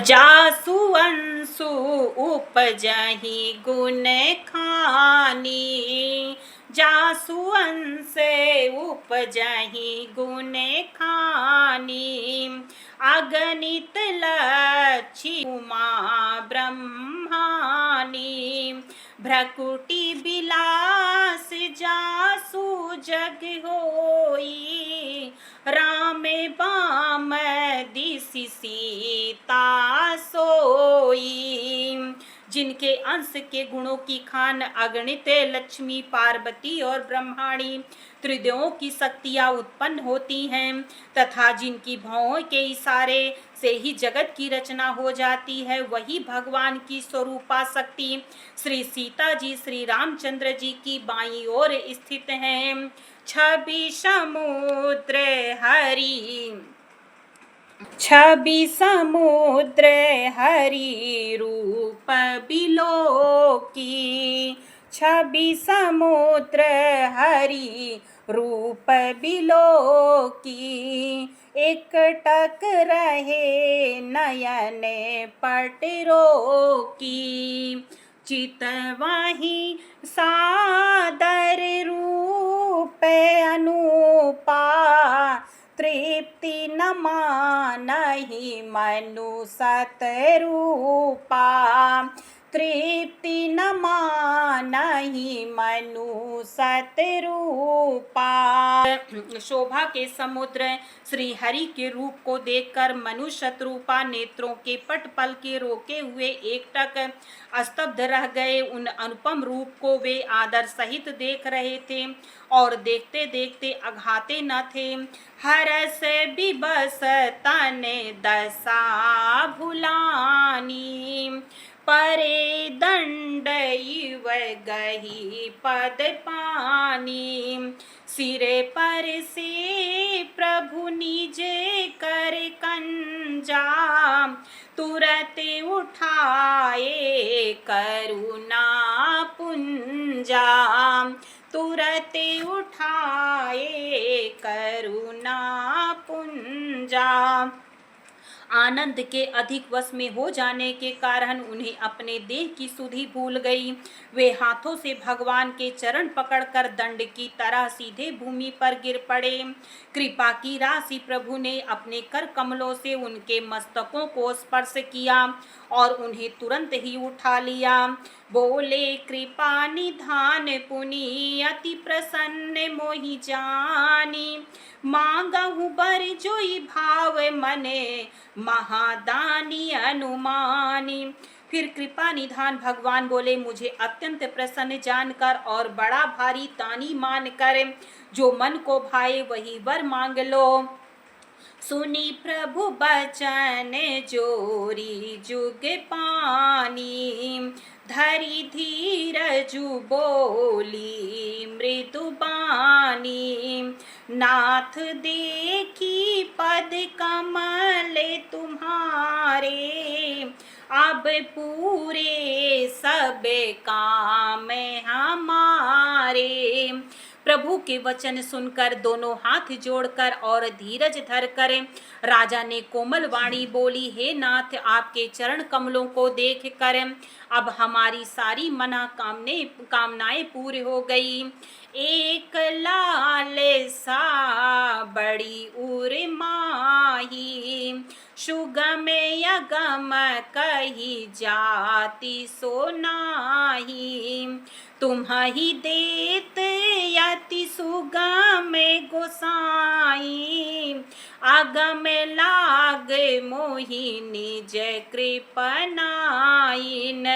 जासु अंसु उपजहि गुण खानी, जासु अंसे उपजहि गुण खानी, अगणित लक्षी उमा ब्रह्मानी, भ्रकुटी बिलास जासु जग होई, राम बाम दिसि सीता सोई। जिनके अंश के गुणों की खान अगणित लक्ष्मी, पार्वती और ब्रह्माणी त्रिदेवों की शक्तियां उत्पन्न होती हैं, तथा जिनकी भौहों के इशारे से ही जगत की रचना हो जाती है, वही भगवान की स्वरूपा शक्ति श्री सीता जी श्री रामचंद्र जी की बाईं ओर स्थित हैं। छवि समुद्र हरि, छवि समुद्र हरि रूप बिलोकी, छवि समुद्र हरि रूप बिलोकी, एकटक रहे नयन पट रोकी, चितवहि सादर रूप अनुपा, तृप्ति न मानहि मनु सतरूपा, तृप्ति न मानहि मनु सतरूपा। शोभा के समुद्र श्री हरि के रूप को देखकर मनु शतरूपा नेत्रों के पट पल के रोके हुए एकटक स्तब्ध रह गए। उन अनुपम रूप को वे आदर सहित देख रहे थे और देखते देखते अघाते न थे। हरस बिबस तन दशा भुलानी, परे दंड इव गही पद पानी, सिरे पर से प्रभु निज कर कंजा, तुरत उठाए करुणा पुंजा, तुरत उठाए करुणा पुंजा। आनंद के अधिक वश में हो जाने के कारण उन्हें अपने देह की सुधि भूल गई। वे हाथों से भगवान के चरण पकड़कर दंड की तरह सीधे भूमि पर गिर पड़े। कृपा की राशि प्रभु ने अपने कर कमलों से उनके मस्तकों को स्पर्श किया और उन्हें तुरंत ही उठा लिया। बोले कृपा निधान पुनि अति प्रसन्न मोहि जानी, मांगहु बर जोई भाव मने महादानी अनुमानी। फिर कृपा निधान भगवान बोले, मुझे अत्यंत प्रसन्न जानकर और बड़ा भारी दानी मानकर जो मन को भाए वही वर मांग लो। सुनी प्रभु बचन जोरी जुग पानी, धरी धीरजु बोली मृदु बानी, नाथ देखी पद कमल तुम्हारे, अब पूरे सब काम हमारे। प्रभु के वचन सुनकर दोनों हाथ जोड़कर और धीरज धरकर राजा ने कोमल वाणी बोली, हे नाथ, आपके चरण कमलों को देखकर अब हमारी सारी कामनाएं पूरी हो गई। एक लाल सा बड़ी उर माही, सुगम अगम कही जाति सो नाही, तुम्हि देत यति सुगम गोसाई, अगम लाग मोहि निज कृपनाइन।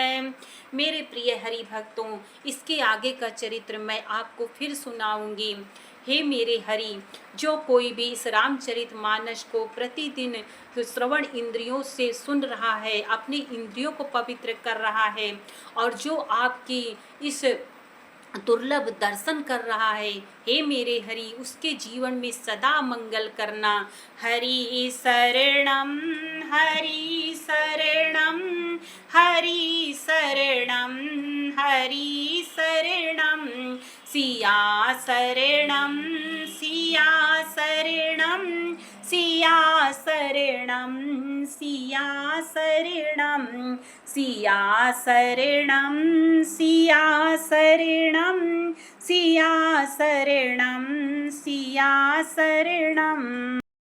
मेरे प्रिय हरि भक्तों, इसके आगे का चरित्र मैं आपको फिर सुनाऊंगी। हे मेरे हरि, जो कोई भी इस रामचरित मानस को प्रतिदिन श्रवण इंद्रियों से सुन रहा है, अपनी इंद्रियों को पवित्र कर रहा है और जो आपकी इस दुर्लभ दर्शन कर रहा है, हे मेरे हरि, उसके जीवन में सदा मंगल करना। हरि शरणम हरि शरणम हरि शरणम हरि शरणम, सिया शरणम सिया शरणम सिया शरणं सिया शरणं सिया शरणं सिया शरणं सिया शरणं सिया शरणं।